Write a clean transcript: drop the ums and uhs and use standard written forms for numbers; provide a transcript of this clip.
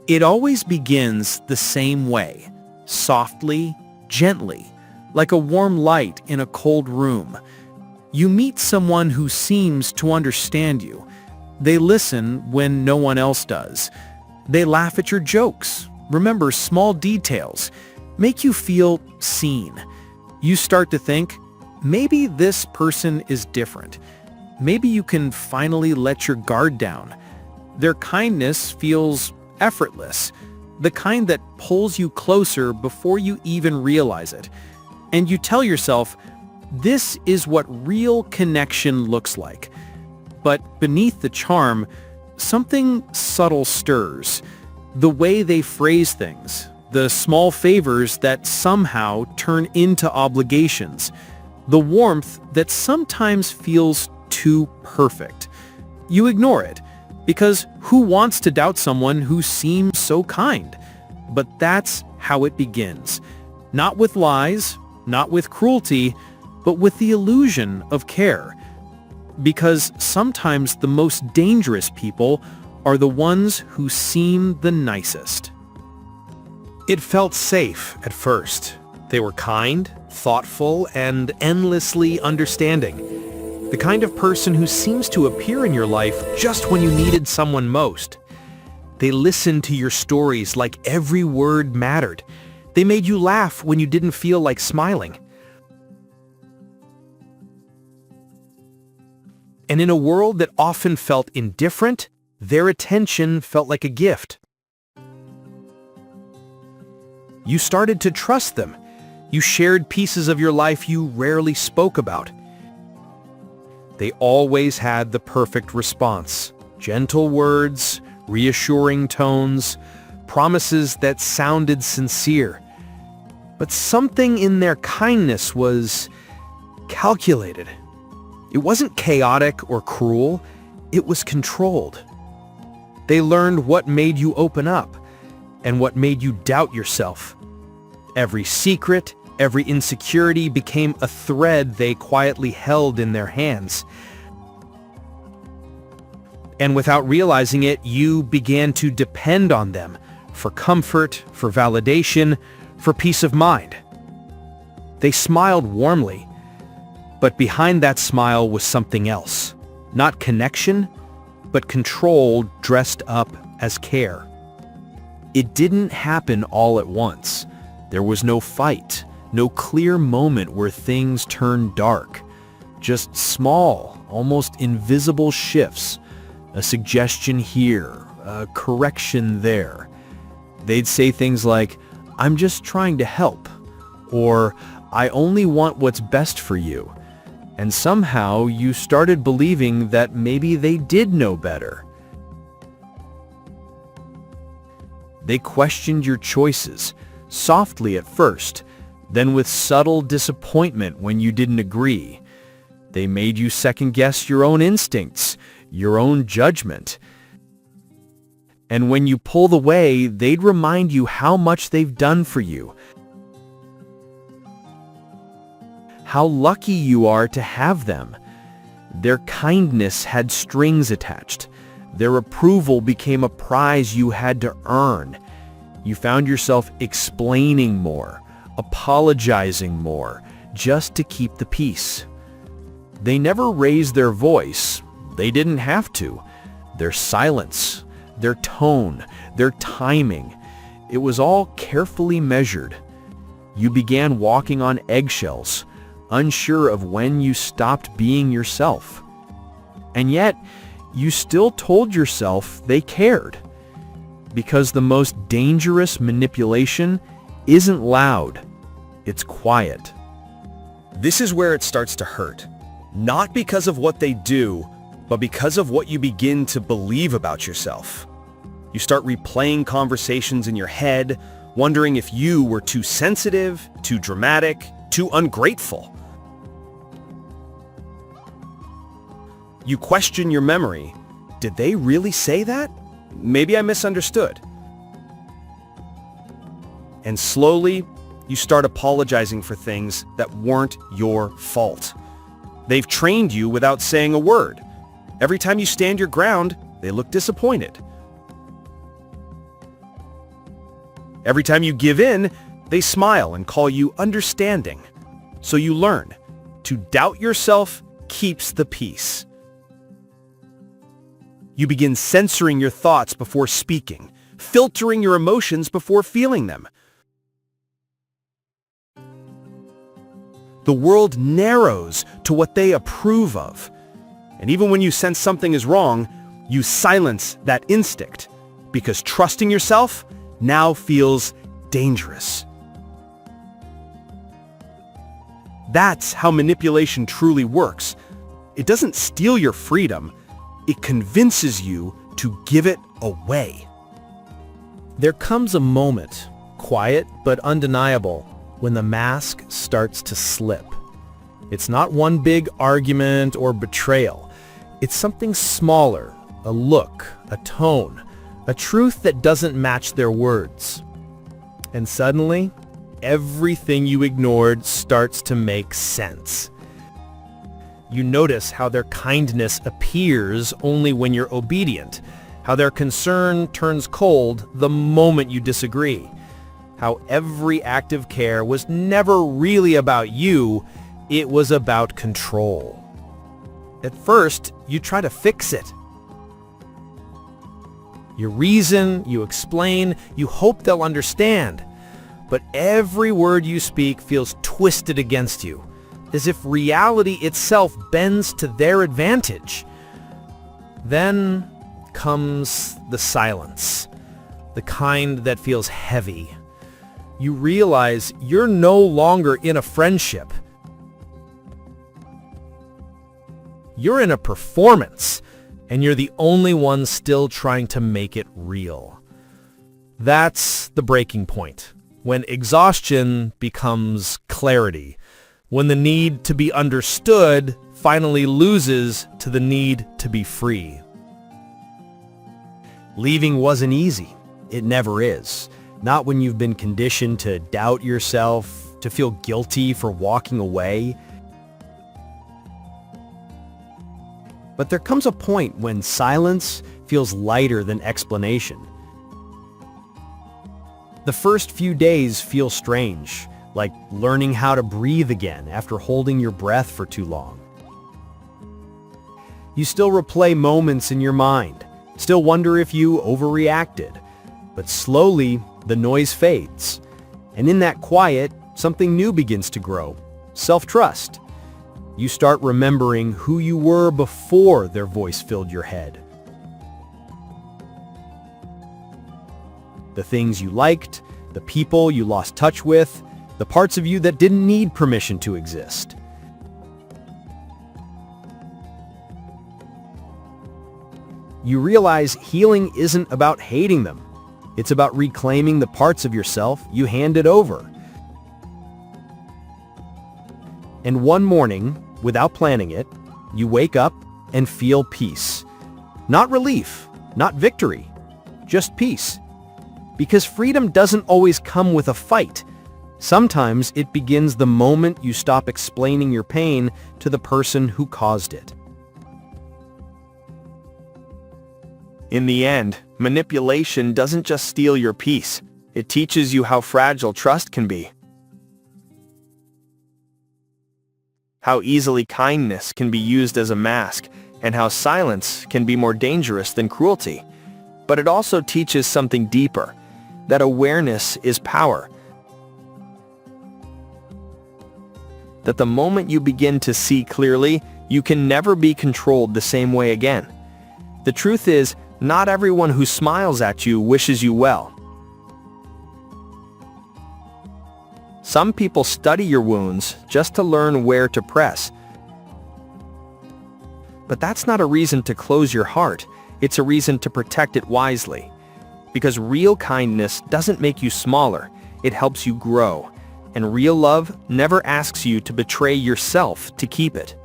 It always begins the same way, softly, gently, like a warm light in a cold room. You meet someone who seems to understand you. They listen when no one else does. They laugh at your jokes, remember small details, make you feel seen. You start to think, maybe this person is different. Maybe you can finally let your guard down. Their kindness feels effortless, the kind that pulls you closer before you even realize it. And you tell yourself, this is what real connection looks like. But beneath the charm, something subtle stirs. The way they phrase things, the small favors that somehow turn into obligations, the warmth that sometimes feels too perfect. You ignore it, because who wants to doubt someone who seems so kind? But that's how it begins. Not with lies, not with cruelty, but with the illusion of care. Because sometimes the most dangerous people are the ones who seem the nicest. It felt safe at first. They were kind, thoughtful, and endlessly understanding. The kind of person who seems to appear in your life just when you needed someone most. They listened to your stories like every word mattered. They made you laugh when you didn't feel like smiling. And in a world that often felt indifferent, their attention felt like a gift. You started to trust them. You shared pieces of your life you rarely spoke about. They always had the perfect response. Gentle words, reassuring tones, promises that sounded sincere. But something in their kindness was calculated. It wasn't chaotic or cruel. It was controlled. They learned what made you open up and what made you doubt yourself. Every secret, every insecurity became a thread they quietly held in their hands. And without realizing it, you began to depend on them for comfort, for validation, for peace of mind. They smiled warmly, but behind that smile was something else. Not connection, but control dressed up as care. It didn't happen all at once. There was no fight, no clear moment where things turned dark. Just small, almost invisible shifts. A suggestion here, a correction there. They'd say things like, "I'm just trying to help," or "I only want what's best for you." And somehow you started believing that maybe they did know better. They questioned your choices, softly at first, then with subtle disappointment when you didn't agree. They made you second-guess your own instincts, your own judgment. And when you pulled away, they'd remind you how much they've done for you, how lucky you are to have them. Their kindness had strings attached. Their approval became a prize you had to earn. You found yourself explaining more, apologizing more, just to keep the peace. They never raised their voice. They didn't have to. Their silence, their tone, their timing, it was all carefully measured. You began walking on eggshells, unsure of when you stopped being yourself. And yet, you still told yourself they cared. Because the most dangerous manipulation isn't loud, it's quiet. This is where it starts to hurt. Not because of what they do, but because of what you begin to believe about yourself. You start replaying conversations in your head, wondering if you were too sensitive, too dramatic, too ungrateful. You question your memory. Did they really say that? Maybe I misunderstood. And slowly, you start apologizing for things that weren't your fault. They've trained you without saying a word. Every time you stand your ground, they look disappointed. Every time you give in, they smile and call you understanding. So you learn. To doubt yourself keeps the peace. You begin censoring your thoughts before speaking, filtering your emotions before feeling them. The world narrows to what they approve of. And even when you sense something is wrong, you silence that instinct, because trusting yourself now feels dangerous. That's how manipulation truly works. It doesn't steal your freedom. It convinces you to give it away. There comes a moment, quiet but undeniable, when the mask starts to slip. It's not one big argument or betrayal. It's something smaller, a look, a tone, a truth that doesn't match their words. And suddenly, everything you ignored starts to make sense. You notice how their kindness appears only when you're obedient, how their concern turns cold the moment you disagree, how every act of care was never really about you, it was about control. At first, you try to fix it. You reason, you explain, you hope they'll understand. But every word you speak feels twisted against you, as if reality itself bends to their advantage. Then comes the silence, the kind that feels heavy. You realize you're no longer in a friendship. You're in a performance, and you're the only one still trying to make it real. That's the breaking point. When exhaustion becomes clarity, when the need to be understood finally loses to the need to be free. Leaving wasn't easy. It never is. Not when you've been conditioned to doubt yourself, to feel guilty for walking away. But there comes a point when silence feels lighter than explanation. The first few days feel strange, like learning how to breathe again after holding your breath for too long. You still replay moments in your mind, still wonder if you overreacted, but slowly the noise fades, and in that quiet, something new begins to grow, self-trust. You start remembering who you were before their voice filled your head. The things you liked, the people you lost touch with, the parts of you that didn't need permission to exist. You realize healing isn't about hating them. It's about reclaiming the parts of yourself you handed over. And one morning, without planning it, you wake up and feel peace. Not relief, not victory, just peace. Because freedom doesn't always come with a fight. Sometimes it begins the moment you stop explaining your pain to the person who caused it. In the end, manipulation doesn't just steal your peace. It teaches you how fragile trust can be. How easily kindness can be used as a mask, and how silence can be more dangerous than cruelty. But it also teaches something deeper, that awareness is power. That the moment you begin to see clearly, you can never be controlled the same way again. The truth is, not everyone who smiles at you wishes you well. Some people study your wounds just to learn where to press. But that's not a reason to close your heart. It's a reason to protect it wisely. Because real kindness doesn't make you smaller. It helps you grow. And real love never asks you to betray yourself to keep it.